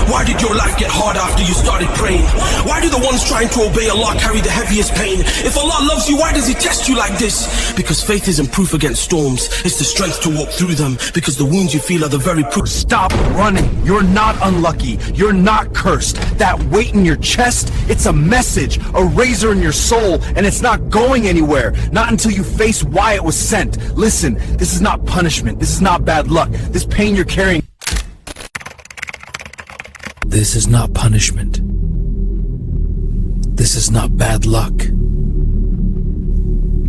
Why did your life get hard after you started praying? Why do the ones trying to obey Allah carry the heaviest pain? If Allah loves you, why does He test you like this? Because faith isn't proof against storms, it's the strength to walk through them. Because the wounds you feel are the very proof. Stop running. You're not unlucky. You're not cursed. That weight in your chest, it's a message, a razor in your soul, and it's not going anywhere. Not until you face why it was sent. Listen, this is not punishment. This is not bad luck. This pain you're carrying. This is not punishment. This is not bad luck.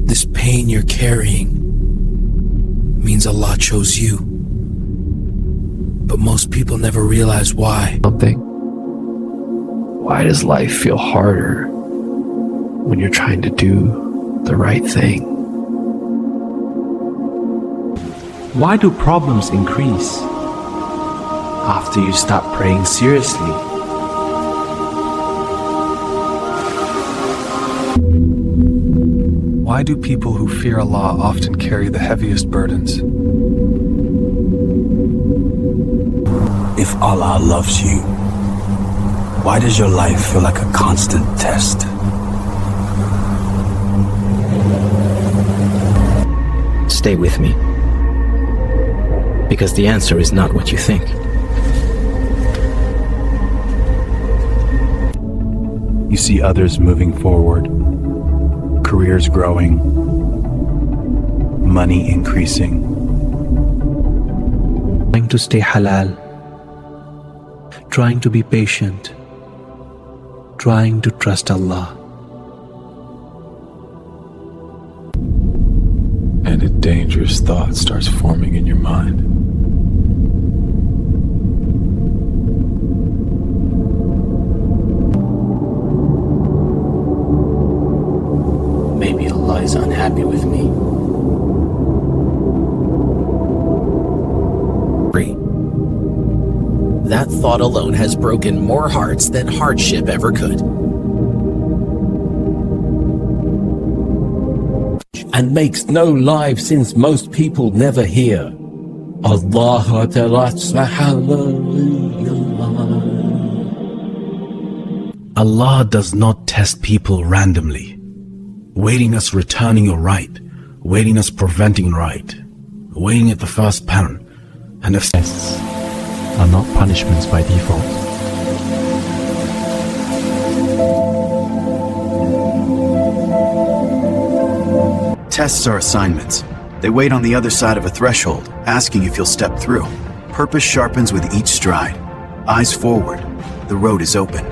This pain you're carrying means Allah chose you. But most people never realize why. Why does life feel harder when you're trying to do the right thing? Why do problems increase after you stop praying seriously? Why do people who fear Allah often carry the heaviest burdens? If Allah loves you, why does your life feel like a constant test? Stay with me, because the answer is not what you think. You see others moving forward, careers growing, money increasing. Trying to stay halal, trying to be patient, trying to trust Allah. And a dangerous thought starts forming in your mind. Maybe Allah is unhappy with me. That thought alone has broken more hearts than hardship ever could. And makes no live, since most people never hear. Allah does not test people randomly, waiting us returning or right, waiting us preventing right, waiting at the first parent, and if Tests are not punishments by default. Tests are assignments. They wait on the other side of a threshold, asking if you'll step through. Purpose sharpens with each stride. Eyes forward. The road is open.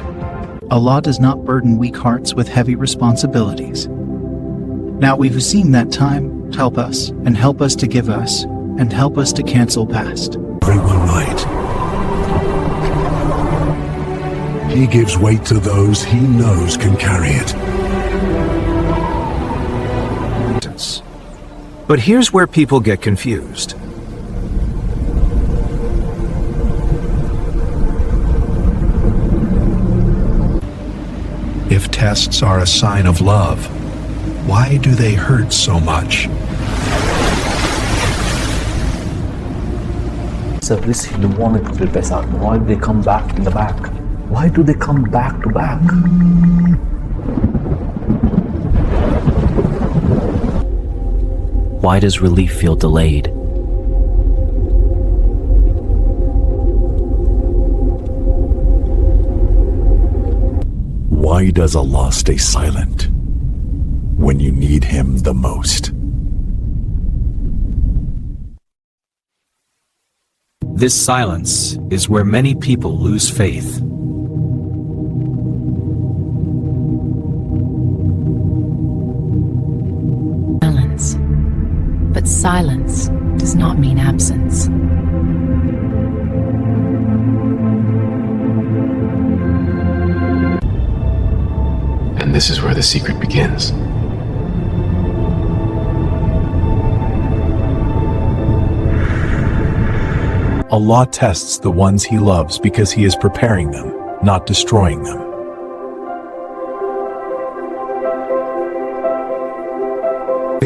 Allah does not burden weak hearts with heavy responsibilities. Now we've seen that time. Help us, and help us to give us, and help us to cancel past. Everyone right. He gives weight to those he knows can carry it. But here's where people get confused. If tests are a sign of love, why do they hurt so much? So this they wanted to the best out. Why do they come back in the back? Why do they come back to back? Why does relief feel delayed? Why does Allah stay silent when you need Him the most? This silence is where many people lose faith. Silence. But silence does not mean absence. And this is where the secret begins. Allah tests the ones He loves because He is preparing them, not destroying them.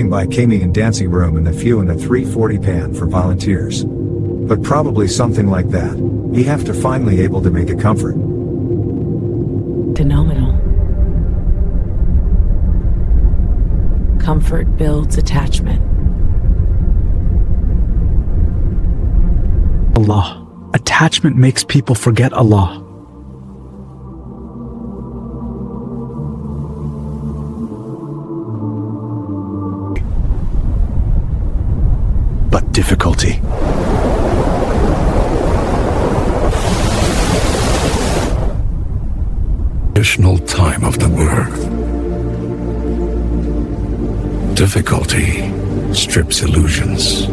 By Gaming and Dancing Room and the few in the 340 pan for volunteers. But probably something like that. He after finally able to make a comfort. Phenomenal. Comfort builds attachment. Allah. Attachment makes people forget Allah. But difficulty. Additional time of the birth. Difficulty strips illusions.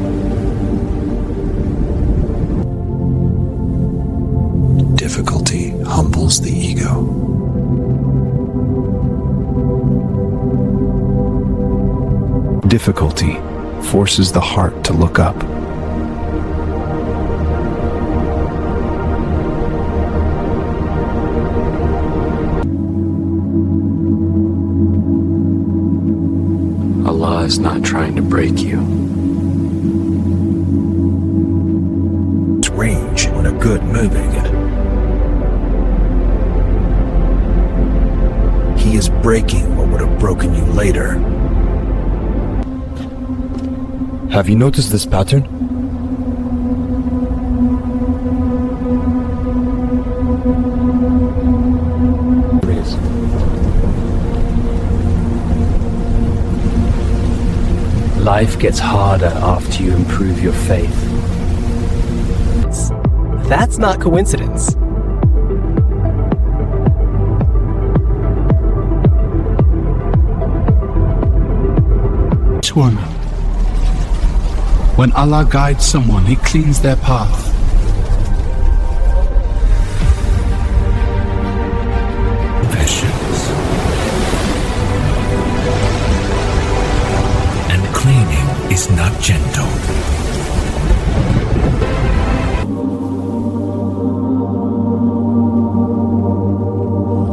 Difficulty humbles the ego. Difficulty forces the heart to look up. Allah is not trying to break you. It's range when a good moving it. He is breaking what would have broken you later. Have you noticed this pattern? Life gets harder after you improve your faith. That's not coincidence. Tournament. When Allah guides someone, He cleans their path. Passions. And cleaning is not gentle.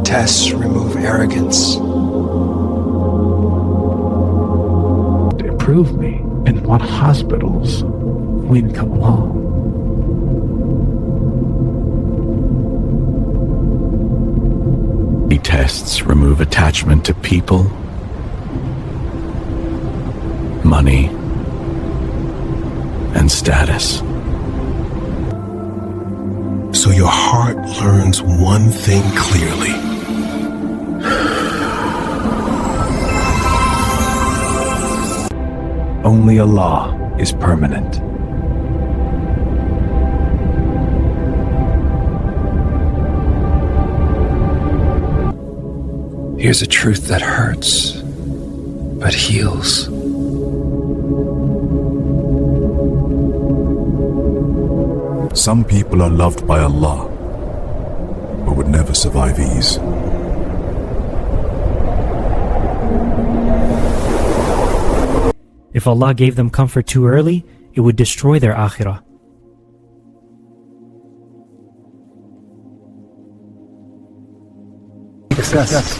Tests remove arrogance. Prove me in what hospitals we come along. Tests remove attachment to people, money, and status. So your heart learns one thing clearly. Only Allah is permanent. Here's a truth that hurts, but heals. Some people are loved by Allah, but would never survive ease. If Allah gave them comfort too early, it would destroy their akhirah. Yes.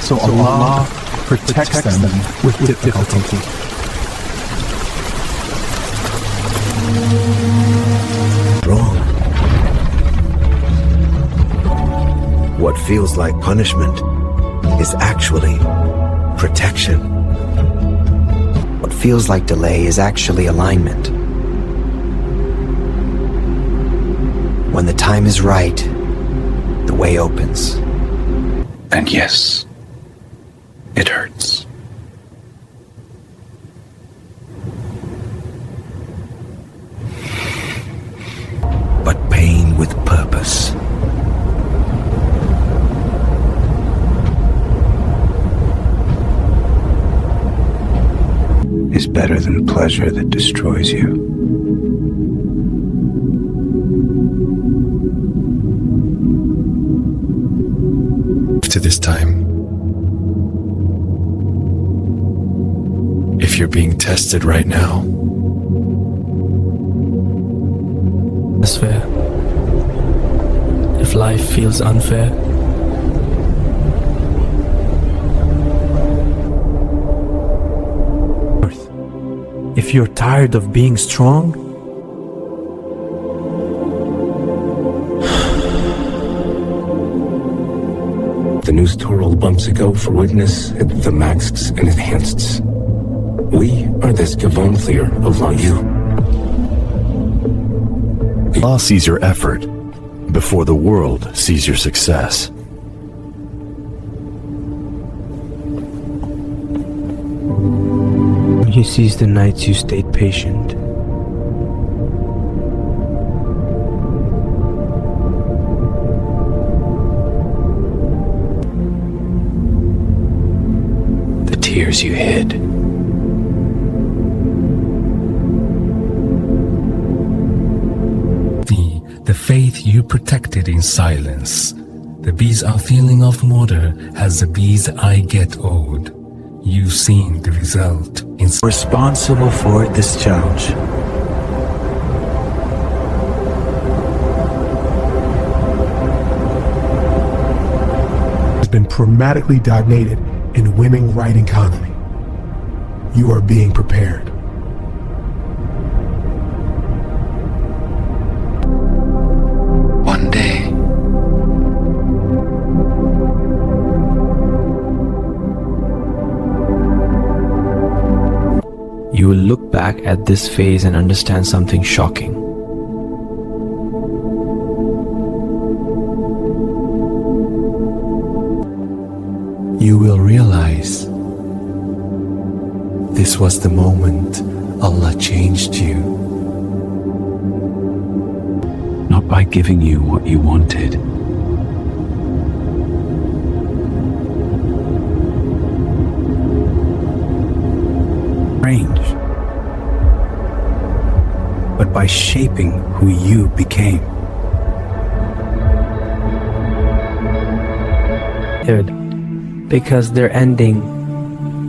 So Allah protects them with difficulty. Wrong. What feels like punishment is actually protection. What feels like delay is actually alignment. When the time is right, the way opens. And yes, it hurts. But pain with purpose. Is better than pleasure that destroys you. To this time, if you're being tested right now, it's fair. If life feels unfair, if you're tired of being strong, The news told months ago for witness at the masks and enhanced. We are this Gavonthir of you. Allah sees your effort before the world sees your success. He sees the nights you stayed patient. The tears you hid. The faith you protected in silence. The bees are feeling of water as the bees I get owed. You've seen the result. Responsible for discharge. Has been dramatically stagnated in winning right economy. You are being prepared. One day, you will look back at this phase and understand something shocking. You will realize this was the moment Allah changed you. Not by giving you what you wanted. Strange. But by shaping who you became. Because they're ending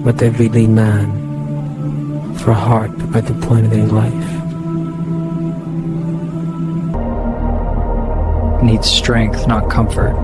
what they really man for heart at the point of their life. Needs strength, not comfort.